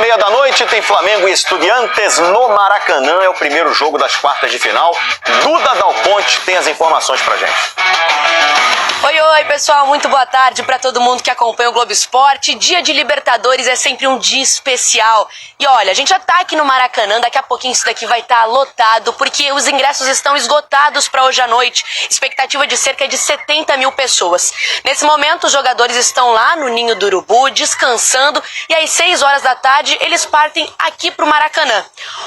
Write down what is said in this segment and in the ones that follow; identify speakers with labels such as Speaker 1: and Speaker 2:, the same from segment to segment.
Speaker 1: 9h30 da noite tem Flamengo e Estudiantes no Maracanã. É o primeiro jogo das quartas de final. Duda Dal Ponte tem as informações pra gente.
Speaker 2: Oi, pessoal, muito boa tarde para todo mundo que acompanha o Globo Esporte. Dia de Libertadores é sempre um dia especial. E olha, a gente já tá aqui no Maracanã, daqui a pouquinho isso daqui vai estar lotado, porque os ingressos estão esgotados para hoje à noite. Expectativa de cerca de 70 mil pessoas. Nesse momento, os jogadores estão lá no Ninho do Urubu, descansando, e às 6 horas da tarde eles partem aqui pro Maracanã.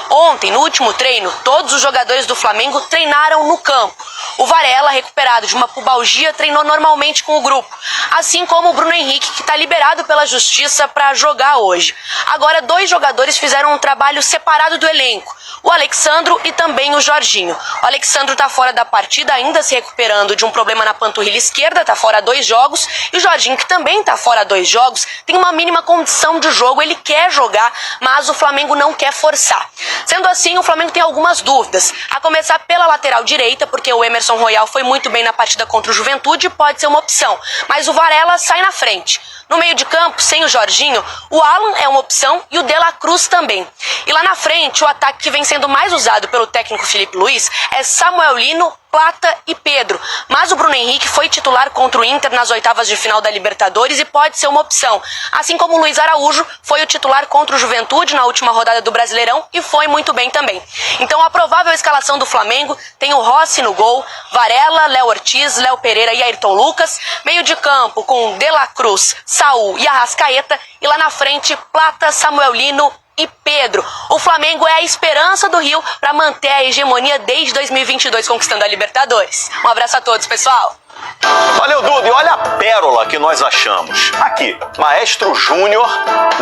Speaker 2: Ontem, no último treino, todos os jogadores do Flamengo treinaram no campo. O Varela, recuperado de uma pubalgia, treinou normalmente com o grupo, assim como o Bruno Henrique, que está liberado pela Justiça para jogar hoje. Agora, 2 jogadores fizeram um trabalho separado do elenco, o Alexandro e também o Jorginho. O Alexandro está fora da partida, ainda se recuperando de um problema na panturrilha esquerda, está fora 2 jogos, e o Jorginho, que também está fora 2 jogos, tem uma mínima condição de jogo, ele quer jogar, mas o Flamengo não quer forçar. Sendo assim, o Flamengo tem algumas dúvidas, a começar pela lateral direita, porque o Emerson Royal foi muito bem na partida contra o Juventude, pode ser uma opção, mas o Varela sai na frente. No meio de campo, sem o Jorginho, o Alan é uma opção e o De La Cruz também. E lá na frente, o ataque que vem sendo mais usado pelo técnico Felipe Luiz é Samuel Lino, Plata e Pedro. Mas o Bruno Henrique foi titular contra o Inter nas oitavas de final da Libertadores e pode ser uma opção. Assim como o Luiz Araújo foi o titular contra o Juventude na última rodada do Brasileirão e foi muito bem também. Então a provável escalação do Flamengo tem o Rossi no gol, Varela, Léo Ortiz, Léo Pereira e Ayrton Lucas. Meio de campo com De La Cruz, Saul e Arrascaeta. E lá na frente, Plata, Samuel Lino e Pedro. O Flamengo é a esperança do Rio para manter a hegemonia desde 2022, conquistando a Libertadores. Um abraço a todos, pessoal.
Speaker 1: Valeu, Duda. E olha a pérola que nós achamos. Aqui, Maestro Júnior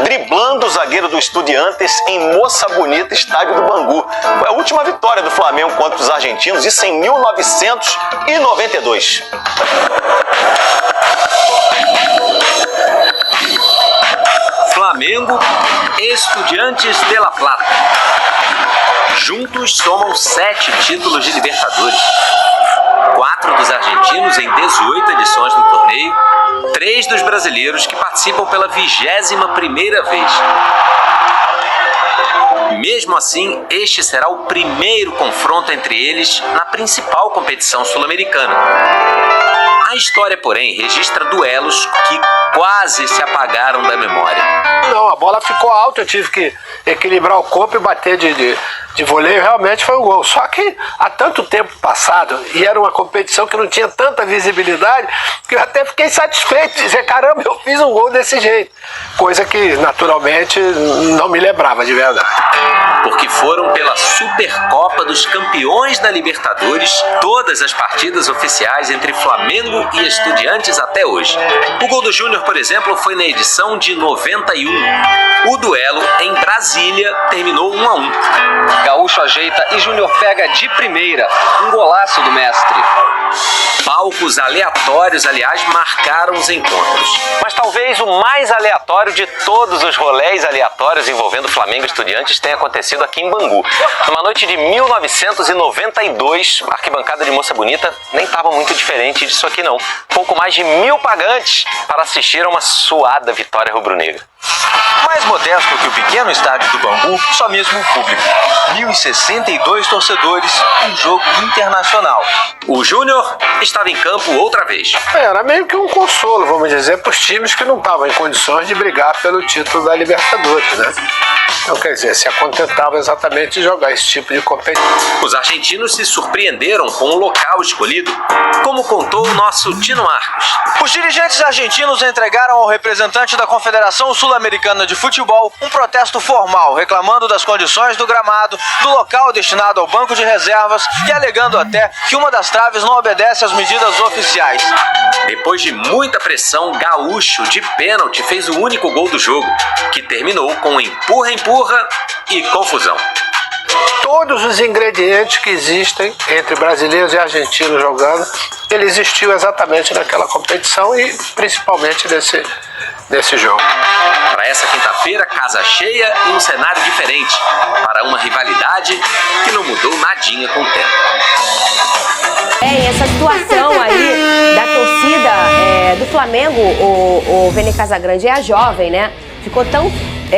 Speaker 1: driblando o zagueiro do Estudiantes em Moça Bonita, estádio do Bangu. Foi a última vitória do Flamengo contra os argentinos, isso em 1992.
Speaker 3: Flamengo, Estudiantes de La Plata. Juntos somam 7 títulos de Libertadores. 4 dos argentinos em 18 edições do torneio, 3 dos brasileiros que participam pela 21ª vez. Mesmo assim, este será o primeiro confronto entre eles na principal competição sul-americana. A história, porém, registra duelos que quase se apagaram da memória.
Speaker 4: Não, a bola ficou alta, eu tive que equilibrar o corpo e bater de voleio, realmente foi um gol. Só que há tanto tempo passado, e era uma competição que não tinha tanta visibilidade, que eu até fiquei satisfeito de dizer, caramba, eu fiz um gol desse jeito. Coisa que, naturalmente, não me lembrava de verdade.
Speaker 3: Porque foram pela Supercopa dos Campeões da Libertadores todas as partidas oficiais entre Flamengo e Estudiantes até hoje. O gol do Júnior, por exemplo, foi na edição de 91. O duelo em Brasília terminou 1-1.
Speaker 5: Gaúcho ajeita e Júnior pega de primeira. Um golaço do mestre.
Speaker 3: Palcos aleatórios, aliás, marcaram os encontros. Mas talvez o mais aleatório de todos os rolés aleatórios envolvendo Flamengo e Estudiantes tenha acontecido aqui em Bangu. Numa noite de 1992, a arquibancada de Moça Bonita nem estava muito diferente disso aqui não. Pouco mais de 1.000 pagantes para assistir a uma suada vitória rubro-negra.
Speaker 6: Mais modesto que o pequeno estádio do Bangu, só mesmo o público. 1.062 torcedores, um jogo internacional.
Speaker 3: O Júnior estava em campo outra vez.
Speaker 4: Era meio que um consolo, vamos dizer, para os times que não estavam em condições de brigar pelo título da Libertadores, né? Então, quer dizer, se acontentava exatamente de jogar esse tipo de competição.
Speaker 3: Os argentinos se surpreenderam com o local escolhido, como contou o nosso Tino Marcos.
Speaker 6: Os dirigentes argentinos entregaram ao representante da Confederação Sul-Americana de Futebol um protesto formal, reclamando das condições do gramado, do local destinado ao banco de reservas e alegando até que uma das traves não obedece às medidas oficiais.
Speaker 3: Depois de muita pressão, Gaúcho, de pênalti, fez o único gol do jogo, que terminou com empurra-empurra e confusão.
Speaker 4: Todos os ingredientes que existem entre brasileiros e argentinos jogando, ele existiu exatamente naquela competição e principalmente nesse jogo.
Speaker 3: Para essa quinta-feira, casa cheia e um cenário diferente, para uma rivalidade que não mudou nadinha com o tempo.
Speaker 2: Essa situação aí da torcida do Flamengo, o Vene Casagrande é a jovem, né? Ficou tão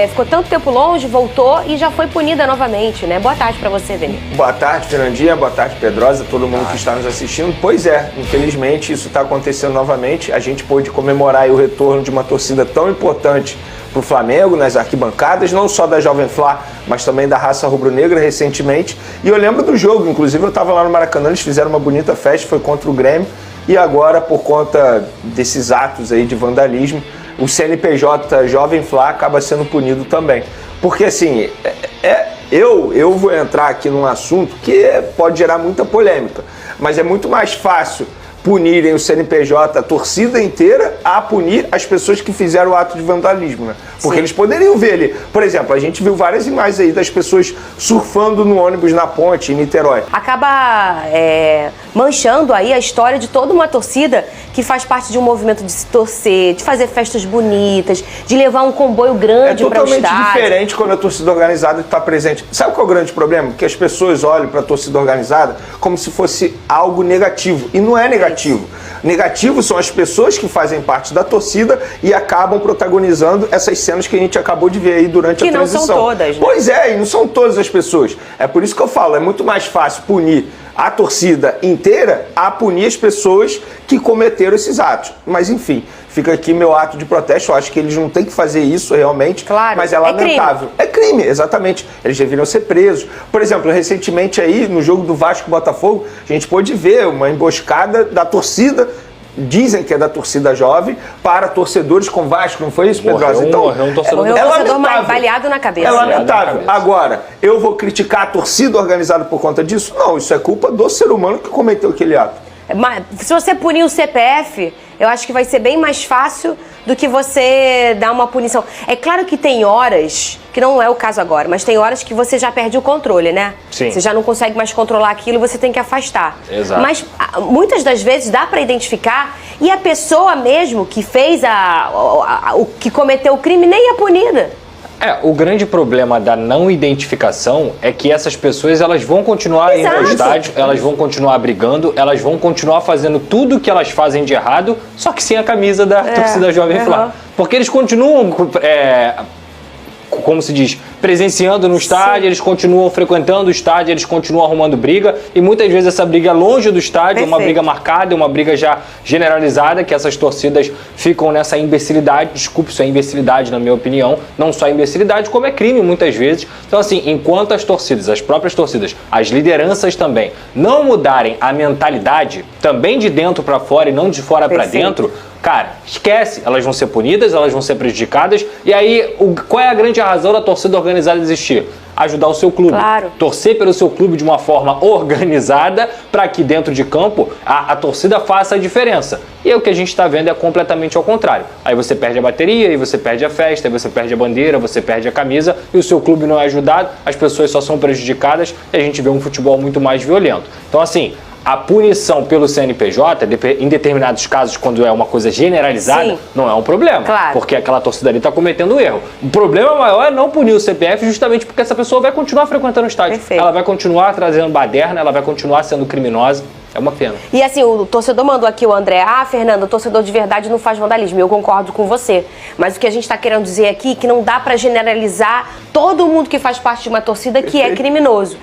Speaker 2: ficou tanto tempo longe, voltou e já foi punida novamente, né? Boa tarde pra você, Vene.
Speaker 7: Boa tarde, Fernandinha. Boa tarde, Pedrosa, todo mundo que está nos assistindo. Pois é, infelizmente isso está acontecendo novamente. A gente pôde comemorar aí o retorno de uma torcida tão importante para o Flamengo, nas arquibancadas, não só da Jovem Flá, mas também da raça rubro-negra recentemente. E eu lembro do jogo, inclusive eu estava lá no Maracanã, eles fizeram uma bonita festa, foi contra o Grêmio. E agora, por conta desses atos aí de vandalismo, o CNPJ Jovem Flá acaba sendo punido também. Porque assim, eu vou entrar aqui num assunto que pode gerar muita polêmica, mas é muito mais fácil punirem o CNPJ, a torcida inteira, a punir as pessoas que fizeram o ato de vandalismo, né? Porque eles poderiam ver ali. Por exemplo, a gente viu várias imagens aí das pessoas surfando no ônibus na ponte em Niterói.
Speaker 2: Acaba manchando aí a história de toda uma torcida que faz parte de um movimento de se torcer, de fazer festas bonitas, de levar um comboio grande para o estádio. É
Speaker 7: totalmente diferente quando a torcida organizada está presente. Sabe qual é o grande problema? Que as pessoas olham para a torcida organizada como se fosse algo negativo. E não é negativo. Negativo são as pessoas que fazem parte da torcida e acabam protagonizando essas cenas que a gente acabou de ver aí durante a transição.
Speaker 2: Que não são todas, né?
Speaker 7: Pois é, e não são todas as pessoas. É por isso que eu falo, é muito mais fácil punir a torcida inteira a punir as pessoas que cometeram esses atos. Mas enfim, fica aqui meu ato de protesto. Eu acho que eles não têm que fazer isso realmente,
Speaker 2: claro,
Speaker 7: mas é lamentável. É crime, exatamente. Eles deveriam ser presos. Por exemplo, recentemente aí, no jogo do Vasco-Botafogo, a gente pôde ver uma emboscada da torcida, dizem que é da torcida jovem, para torcedores com Vasco, não foi isso, Pedrosa? Então,
Speaker 2: morreu um torcedor baleado na cabeça.
Speaker 7: É lamentável. Agora, eu vou criticar a torcida organizada por conta disso? Não, isso é culpa do ser humano que cometeu aquele ato.
Speaker 2: Mas, se você punir o CPF, eu acho que vai ser bem mais fácil do que você dar uma punição. É claro que tem horas, que não é o caso agora, mas tem horas que você já perde o controle, né?
Speaker 3: Sim.
Speaker 2: Você já não consegue mais controlar aquilo, você tem que afastar.
Speaker 3: Exato.
Speaker 2: Mas muitas das vezes dá para identificar e a pessoa mesmo que fez o que cometeu o crime nem é punida.
Speaker 8: O grande problema da não identificação é que essas pessoas elas vão continuar indo ao estádio, elas vão continuar brigando, elas vão continuar fazendo tudo que elas fazem de errado, só que sem a camisa da torcida Jovem Flá. Porque eles continuam, como se diz, presenciando no estádio, eles continuam frequentando o estádio, eles continuam arrumando briga e muitas vezes essa briga é longe do estádio, uma briga marcada, uma briga já generalizada, que essas torcidas ficam nessa imbecilidade, desculpe, isso é imbecilidade na minha opinião, não só imbecilidade, como é crime muitas vezes. Então assim, enquanto as torcidas, as próprias torcidas, as lideranças também, não mudarem a mentalidade, também de dentro para fora e não de fora para dentro, cara, esquece, elas vão ser punidas, elas vão ser prejudicadas, e aí qual é a grande razão da torcida organizada existir? Ajudar o seu clube, torcer pelo seu clube de uma forma organizada para que dentro de campo a torcida faça a diferença. E o que a gente está vendo é completamente ao contrário. Aí você perde a bateria, aí você perde a festa, aí você perde a bandeira, você perde a camisa e o seu clube não é ajudado, as pessoas só são prejudicadas e a gente vê um futebol muito mais violento. Então assim, a punição pelo CNPJ, em determinados casos, quando é uma coisa generalizada, não é um problema. Porque aquela torcida ali está cometendo um erro. O problema maior é não punir o CPF justamente porque essa pessoa vai continuar frequentando o estádio. Ela vai continuar trazendo baderna, ela vai continuar sendo criminosa. É uma pena.
Speaker 2: E assim, o torcedor mandou aqui o André. Fernando, o torcedor de verdade não faz vandalismo. Eu concordo com você. Mas o que a gente está querendo dizer aqui é que não dá para generalizar todo mundo que faz parte de uma torcida que é criminoso.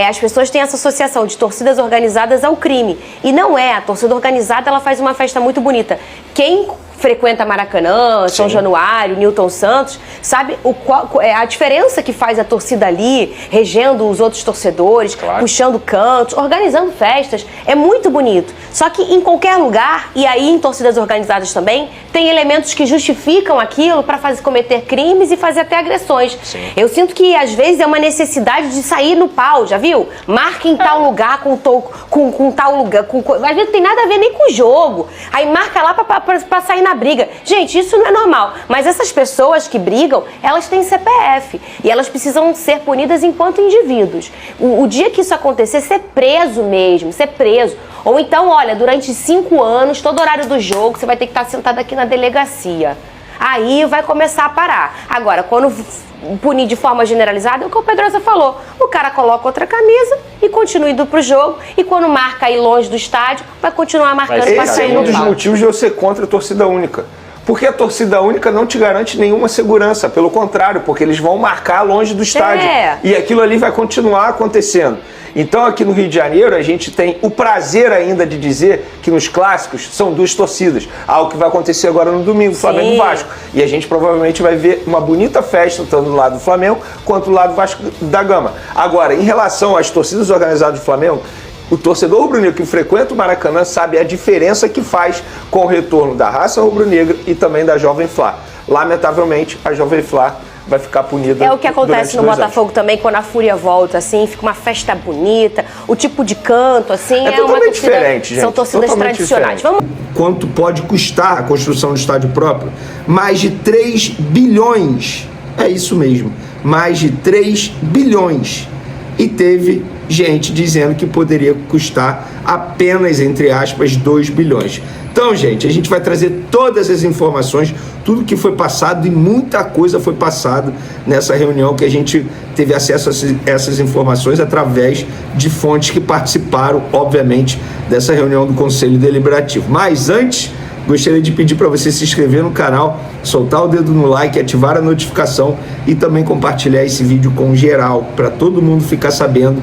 Speaker 2: As pessoas têm essa associação de torcidas organizadas ao crime. E não é. A torcida organizada, ela faz uma festa muito bonita. Quem frequenta Maracanã, São Januário, Newton Santos, sabe a diferença que faz a torcida ali, regendo os outros torcedores, puxando cantos, organizando festas. É muito bonito. Só que em qualquer lugar, e aí em torcidas organizadas também, tem elementos que justificam aquilo para cometer crimes e fazer até agressões. Eu sinto que às vezes é uma necessidade de sair no pau, já viu? Marca em tal lugar com tal lugar. Às vezes não tem nada a ver nem com o jogo. Aí marca lá para sair na briga. Gente, isso não é normal. Mas essas pessoas que brigam, elas têm CPF. E elas precisam ser punidas enquanto indivíduos. O dia que isso acontecer, ser preso mesmo, ser preso. Ou então, olha, durante 5 anos, todo horário do jogo, você vai ter que estar sentado aqui na delegacia. Aí vai começar a parar. Agora, quando punir de forma generalizada, é o que o Pedrosa falou. O cara coloca outra camisa e continua indo pro jogo. E quando marca aí longe do estádio, vai continuar marcando para sair no pau.
Speaker 7: Esse é um dos motivos de eu ser contra a torcida única. Porque a torcida única não te garante nenhuma segurança, pelo contrário, porque eles vão marcar longe do estádio. E aquilo ali vai continuar acontecendo. Então aqui no Rio de Janeiro a gente tem o prazer ainda de dizer que nos clássicos são 2 torcidas, algo que vai acontecer agora no domingo, Flamengo e Vasco. E a gente provavelmente vai ver uma bonita festa tanto do lado do Flamengo quanto do lado do Vasco da Gama. Agora, em relação às torcidas organizadas do Flamengo, o torcedor rubro-negro que frequenta o Maracanã sabe a diferença que faz com o retorno da raça rubro-negra e também da Jovem Flá. Lamentavelmente, a Jovem Flá vai ficar punida.
Speaker 9: É o que acontece no Botafogo também, quando a Fúria volta, assim, fica uma festa bonita, o tipo de canto, assim, é uma torcida
Speaker 7: diferente, gente.
Speaker 9: São torcidas
Speaker 7: Totalmente
Speaker 9: tradicionais.
Speaker 7: Vamos... Quanto pode custar a construção do estádio próprio? Mais de 3 bilhões. É isso mesmo. Mais de 3 bilhões. E teve gente dizendo que poderia custar apenas, entre aspas, 2 bilhões. Então, gente, a gente vai trazer todas as informações, tudo que foi passado e muita coisa foi passado nessa reunião que a gente teve acesso a essas informações através de fontes que participaram, obviamente, dessa reunião do Conselho Deliberativo. Mas antes, gostaria de pedir para você se inscrever no canal, soltar o dedo no like, ativar a notificação e também compartilhar esse vídeo com geral, para todo mundo ficar sabendo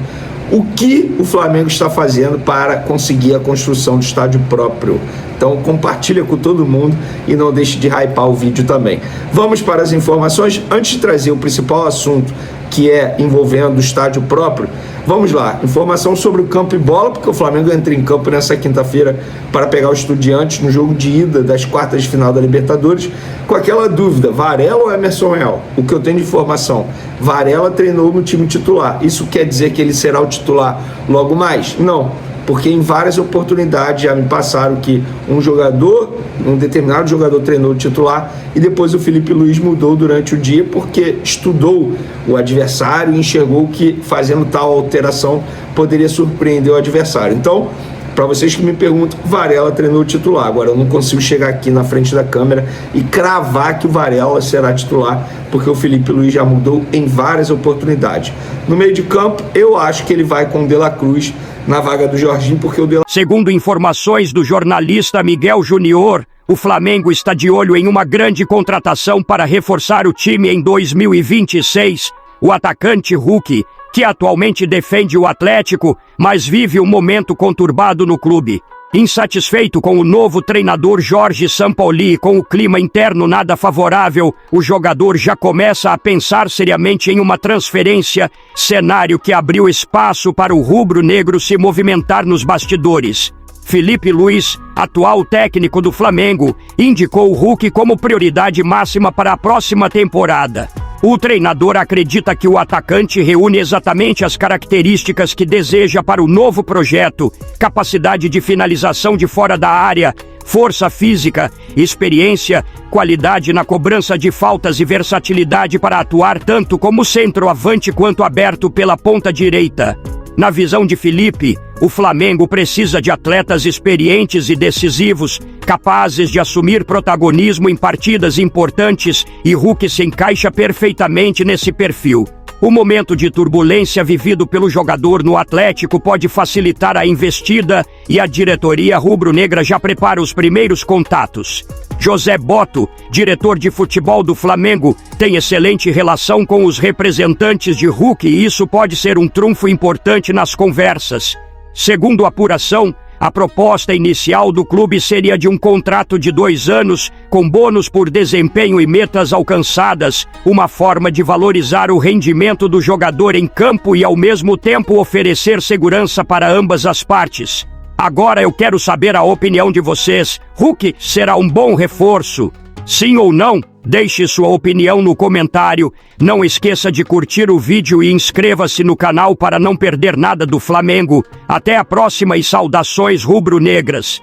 Speaker 7: o que o Flamengo está fazendo para conseguir a construção do estádio próprio. Então compartilha com todo mundo e não deixe de hypar o vídeo também. Vamos para as informações. Antes de trazer o principal assunto, que é envolvendo o estádio próprio, vamos lá. Informação sobre o campo e bola, porque o Flamengo entra em campo nessa quinta-feira para pegar o Estudiantes no jogo de ida das quartas de final da Libertadores, com aquela dúvida, Varela ou Emerson Real? O que eu tenho de informação, Varela treinou no time titular. Isso quer dizer que ele será o titular logo mais? Não, porque em várias oportunidades já me passaram que um determinado jogador treinou o titular e depois o Felipe Luiz mudou durante o dia porque estudou o adversário e enxergou que fazendo tal alteração poderia surpreender o adversário. Então, para vocês que me perguntam, Varela treinou o titular. Agora eu não consigo chegar aqui na frente da câmera e cravar que o Varela será titular, porque o Felipe Luiz já mudou em várias oportunidades. No meio de campo, eu acho que ele vai com o De La Cruz na vaga do Jorginho, porque o De La...
Speaker 10: Segundo informações do jornalista Miguel Junior, o Flamengo está de olho em uma grande contratação para reforçar o time em 2026. O atacante Hulk, que atualmente defende o Atlético, mas vive um momento conturbado no clube. Insatisfeito com o novo treinador Jorge Sampaoli e com o clima interno nada favorável, o jogador já começa a pensar seriamente em uma transferência, cenário que abriu espaço para o rubro-negro se movimentar nos bastidores. Felipe Luiz, atual técnico do Flamengo, indicou o Hulk como prioridade máxima para a próxima temporada. O treinador acredita que o atacante reúne exatamente as características que deseja para o novo projeto: capacidade de finalização de fora da área, força física, experiência, qualidade na cobrança de faltas e versatilidade para atuar tanto como centroavante quanto aberto pela ponta direita. Na visão de Felipe, o Flamengo precisa de atletas experientes e decisivos, capazes de assumir protagonismo em partidas importantes, e Hulk se encaixa perfeitamente nesse perfil. O momento de turbulência vivido pelo jogador no Atlético pode facilitar a investida e a diretoria rubro-negra já prepara os primeiros contatos. José Botto, diretor de futebol do Flamengo, tem excelente relação com os representantes de Hulk e isso pode ser um trunfo importante nas conversas. Segundo a apuração, a proposta inicial do clube seria de um contrato de 2 anos, com bônus por desempenho e metas alcançadas, uma forma de valorizar o rendimento do jogador em campo e ao mesmo tempo oferecer segurança para ambas as partes. Agora eu quero saber a opinião de vocês. Hulk será um bom reforço? Sim ou não? Deixe sua opinião no comentário. Não esqueça de curtir o vídeo e inscreva-se no canal para não perder nada do Flamengo. Até a próxima e saudações rubro-negras.